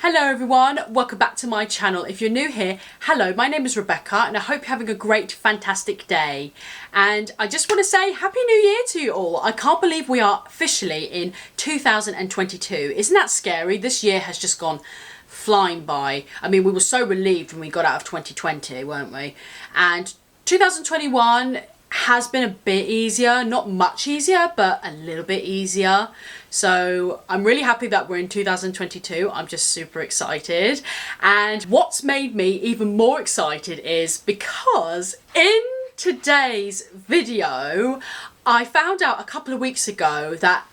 Hello everyone, welcome back to my channel. If you're new here, hello, my name is Rebecca and I hope you're having a great, fantastic day. And I just want to say Happy New Year to you all. I can't believe we are officially in 2022. Isn't that scary? This year has just gone flying by. I mean, we were so relieved when we got out of 2020, weren't we? And 2021 has been a bit easier, not much easier, but a little bit easier. So I'm really happy that we're in 2022. I'm just super excited. And what's made me even more excited is because in today's video, I found out a couple of weeks ago that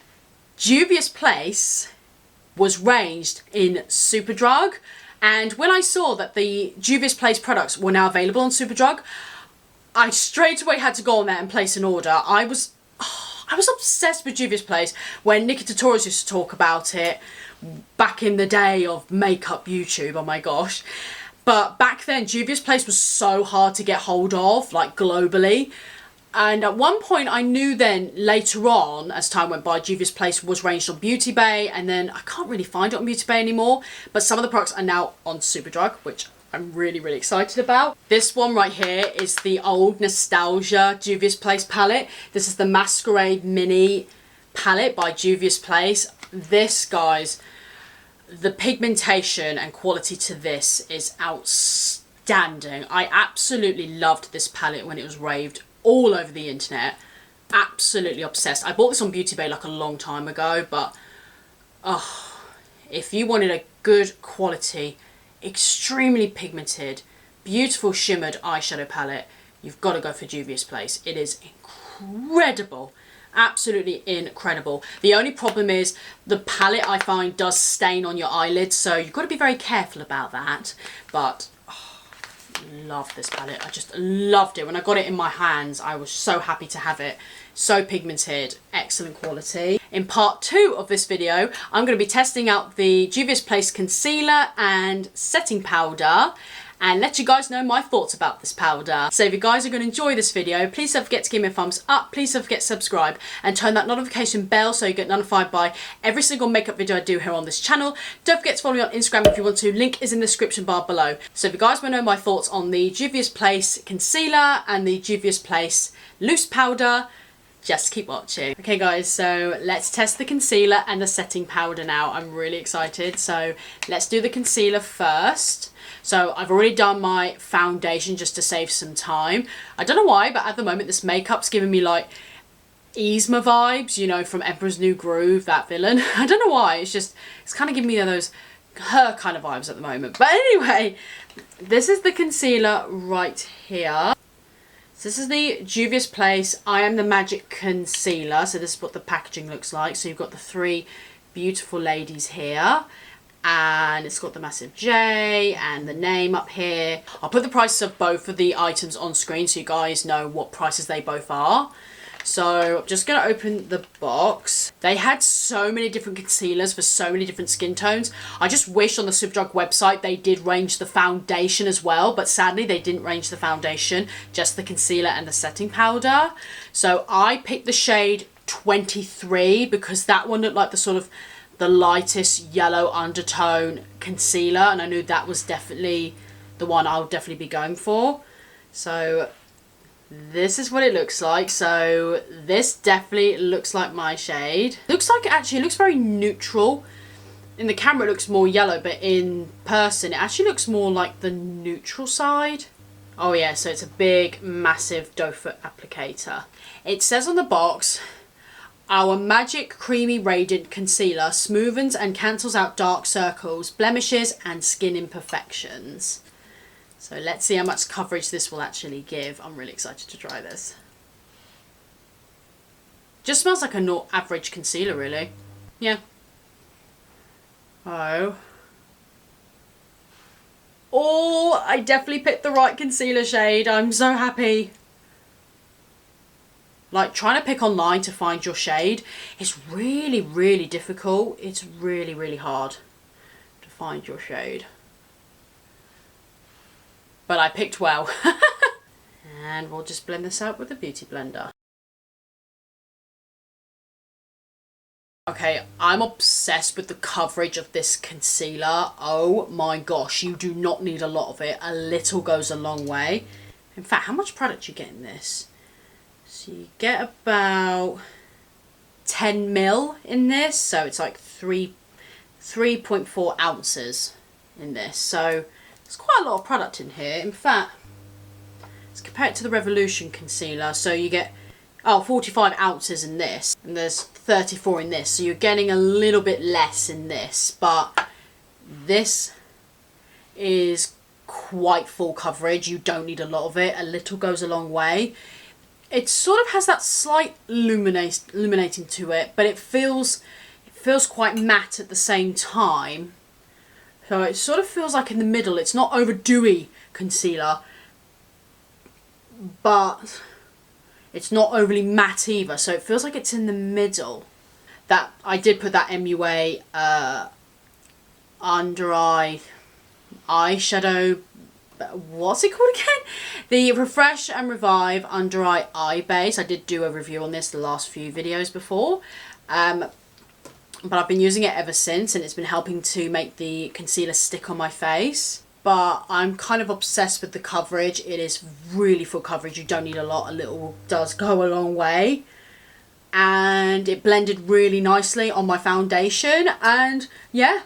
Juvia's Place was ranged in Superdrug. And when I saw that the Juvia's Place products were now available on Superdrug, I straight away had to go on there and place an order. I was obsessed with Juvia's Place when Nikki Tutorials used to talk about it back in the day of makeup YouTube, oh my gosh. But back then, Juvia's Place was so hard to get hold of, like globally. And at one point I knew then later on, as time went by, Juvia's Place was ranged on Beauty Bay, and then I can't really find it on Beauty Bay anymore. But some of the products are now on Superdrug, which I'm really, really excited about. This one right here is the old nostalgia Juvia's Place palette. This is the Masquerade Mini palette by Juvia's Place. This, guys, the pigmentation and quality to this is outstanding. I absolutely loved this palette when it was raved all over the internet. Absolutely obsessed. I bought this on Beauty Bay like a long time ago, but if you wanted a good quality, extremely pigmented, beautiful shimmered eyeshadow palette, you've got to go for Juvia's Place. It is incredible, absolutely incredible. The only problem is the palette, I find, does stain on your eyelids, so you've got to be very careful about that. But love this palette. I just loved it. When I got it in my hands, I was so happy to have it. So pigmented, excellent quality. In part 2 of this video, I'm going to be testing out the Juvia's Place concealer and setting powder and let you guys know my thoughts about this powder. So if you guys are going to enjoy this video, please don't forget to give me a thumbs up, please don't forget to subscribe and turn that notification bell so you get notified by every single makeup video I do here on this channel. Don't forget to follow me on Instagram if you want to, link is in the description bar below. So if you guys want to know my thoughts on the Juvia's Place concealer and the Juvia's Place loose powder, just keep watching. Okay guys, so let's test the concealer and the setting powder now. I'm really excited. So let's do the concealer first. So I've already done my foundation just to save some time. I don't know why, but at the moment this makeup's giving me like Yzma vibes, you know, from Emperor's New Groove, that villain. I don't know why, it's kind of giving me those her kind of vibes at the moment. But anyway, this is the concealer right here. So this is the Juvia's Place I Am the Magic concealer. So this is what the packaging looks like. So you've got the 3 beautiful ladies here. And it's got the massive J and the name up here. I'll put the prices of both of the items on screen so you guys know what prices they both are. So I'm just going to open the box. They had so many different concealers for so many different skin tones. I just wish on the Superdrug website they did range the foundation as well, but sadly they didn't range the foundation, just the concealer and the setting powder. So I picked the shade 23 because that one looked like the sort of the lightest yellow undertone concealer, and I knew that was definitely the one I would definitely be going for. So this is what it looks like. So this definitely looks like my shade. Looks like, actually it looks very neutral. In the camera it looks more yellow, but in person it actually looks more like the neutral side. Oh yeah, so it's a big massive doe foot applicator. It says on the box, our magic creamy radiant concealer smoothens and cancels out dark circles, blemishes and skin imperfections. So let's see how much coverage this will actually give. I'm really excited to try this. Just smells like a average concealer, really. Yeah. Oh, I definitely picked the right concealer shade. I'm so happy. Like, trying to pick online to find your shade is really, really difficult. It's really, really hard to find your shade. But I picked well. And we'll just blend this out with a beauty blender. Okay, I'm obsessed with the coverage of this concealer. Oh my gosh, you do not need a lot of it. A little goes a long way. In fact, how much product do you get in this? So you get about 10 mil in this. So it's like 3.4 ounces in this. So there's quite a lot of product in here. In fact, let's compare it to the Revolution concealer. So you get 45 ounces in this, and there's 34 in this, so you're getting a little bit less in this, but this is quite full coverage. You don't need a lot of it. A little goes a long way. It sort of has that slight illuminating to it, but it feels quite matte at the same time. So it sort of feels like in the middle. It's not over dewy concealer, but it's not overly matte either, so it feels like it's in the middle. That I did put that MUA under eye eyeshadow. What's it called again? The Refresh and Revive Under Eye Base. I did do a review on this the last few videos before, but I've been using it ever since, and it's been helping to make the concealer stick on my face. But I'm kind of obsessed with the coverage. It is really full coverage. You don't need a lot. A little does go a long way. And it blended really nicely on my foundation. And yeah,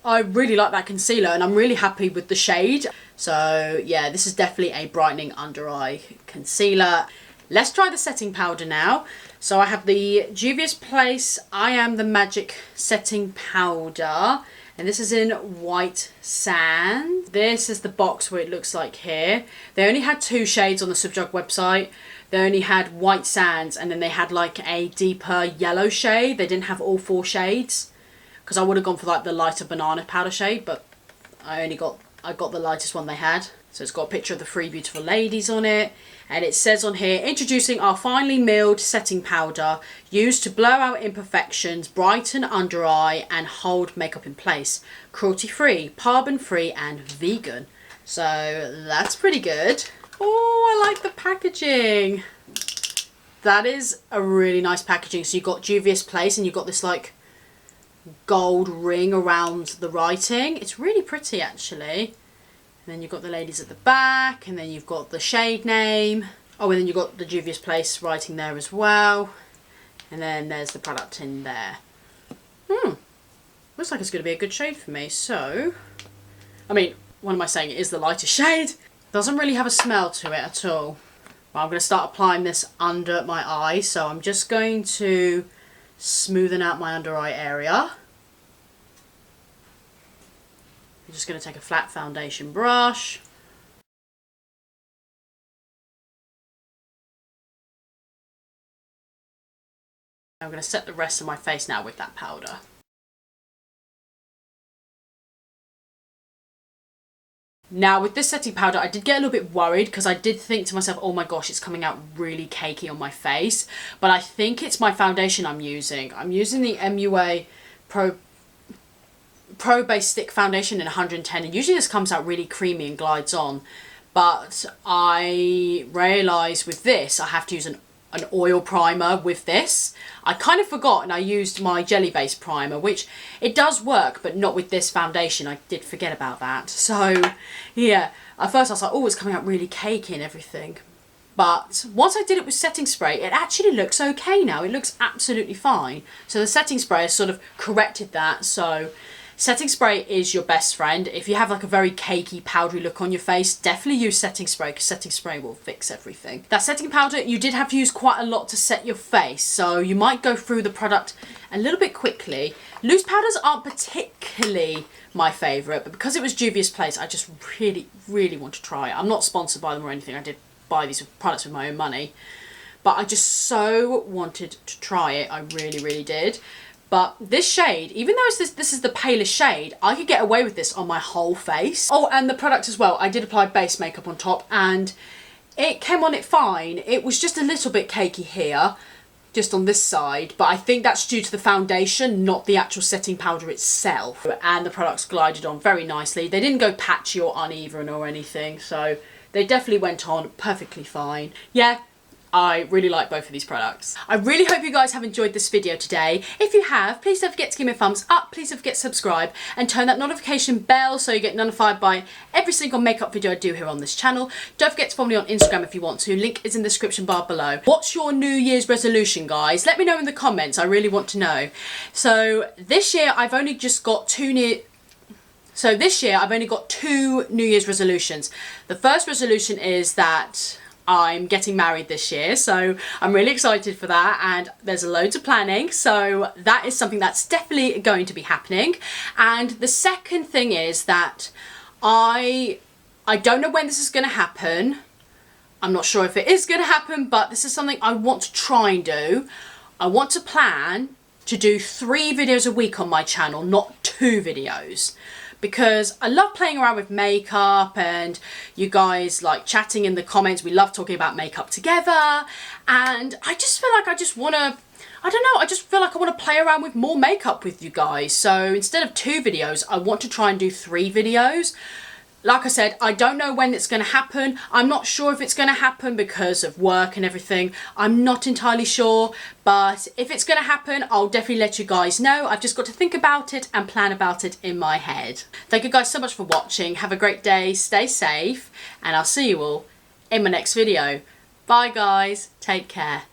I really like that concealer, and I'm really happy with the shade. So yeah, this is definitely a brightening under eye concealer. Let's try the setting powder now. So I have the Juvia's Place I Am the Magic setting powder. And this is in White Sand. This is the box where it looks like here. They only had 2 shades on the Subjug website. They only had White Sands, and then they had like a deeper yellow shade. They didn't have all 4 shades, because I would have gone for like the lighter banana powder shade, but I got the lightest one they had. So it's got a picture of the 3 beautiful ladies on it. And it says on here, introducing our finely milled setting powder used to blow out imperfections, brighten under eye and hold makeup in place. Cruelty free, paraben free and vegan. So that's pretty good. Oh, I like the packaging. That is a really nice packaging. So you've got Juvia's Place, and you've got this like gold ring around the writing. It's really pretty actually. And then you've got the ladies at the back, and then you've got the shade name. Oh, and then you've got the Juvia's Place writing there as well. And then there's the product in there. Looks like it's going to be a good shade for me. So, I mean, what am I saying? It is the lightest shade. Doesn't really have a smell to it at all. Well, I'm going to start applying this under my eye. So I'm just going to smoothen out my under eye area. I'm just going to take a flat foundation brush. I'm going to set the rest of my face now with that powder. Now with this setting powder, I did get a little bit worried because I did think to myself, oh my gosh, it's coming out really cakey on my face. But I think it's my foundation I'm using. I'm using the MUA Pro Base Stick Foundation in 110, and usually this comes out really creamy and glides on, but I realise with this I have to use an oil primer with this. I kind of forgot, and I used my jelly base primer, which it does work, but not with this foundation. I did forget about that. So yeah, at first I was like, oh, it's coming out really cakey and everything. But once I did it with setting spray, it actually looks okay now. It looks absolutely fine. So the setting spray has sort of corrected that. So setting spray is your best friend. If you have like a very cakey, powdery look on your face, definitely use setting spray, because setting spray will fix everything. That setting powder, you did have to use quite a lot to set your face, so you might go through the product a little bit quickly. Loose powders aren't particularly my favourite, but because it was Juvia's Place, I just really, really want to try it. I'm not sponsored by them or anything. I did buy these products with my own money, but I just so wanted to try it. I really, really did. But this shade, even though this is the palest shade, I could get away with this on my whole face. Oh, and the product as well. I did apply base makeup on top, and it came on it fine. It was just a little bit cakey here, just on this side, but I think that's due to the foundation, not the actual setting powder itself. And the products glided on very nicely. They didn't go patchy or uneven or anything, so they definitely went on perfectly fine. Yeah, I really like both of these products. I really hope you guys have enjoyed this video today. If you have, please don't forget to give me a thumbs up, please don't forget to subscribe and turn that notification bell so you get notified by every single makeup video I do here on this channel. Don't forget to follow me on Instagram if you want to, link is in the description bar below. What's your New Year's resolution, guys? Let me know in the comments, I really want to know. So this year I've only just got two New Year's resolutions. The first resolution is that I'm getting married this year, so I'm really excited for that, and there's loads of planning, so that is something that's definitely going to be happening. And the second thing is that I don't know when this is going to happen. I'm not sure if it is going to happen, but this is something I want to try and do. I want to plan to do 3 videos a week on my channel, not 2 videos. Because I love playing around with makeup and you guys like chatting in the comments. We love talking about makeup together, and I just feel like I just want to, I don't know, I just feel like I want to play around with more makeup with you guys. So instead of 2 videos, I want to try and do 3 videos. Like I said, I don't know when it's going to happen. I'm not sure if it's going to happen because of work and everything. I'm not entirely sure, but if it's going to happen, I'll definitely let you guys know. I've just got to think about it and plan about it in my head. Thank you guys so much for watching. Have a great day, stay safe, and I'll see you all in my next video. Bye guys, take care.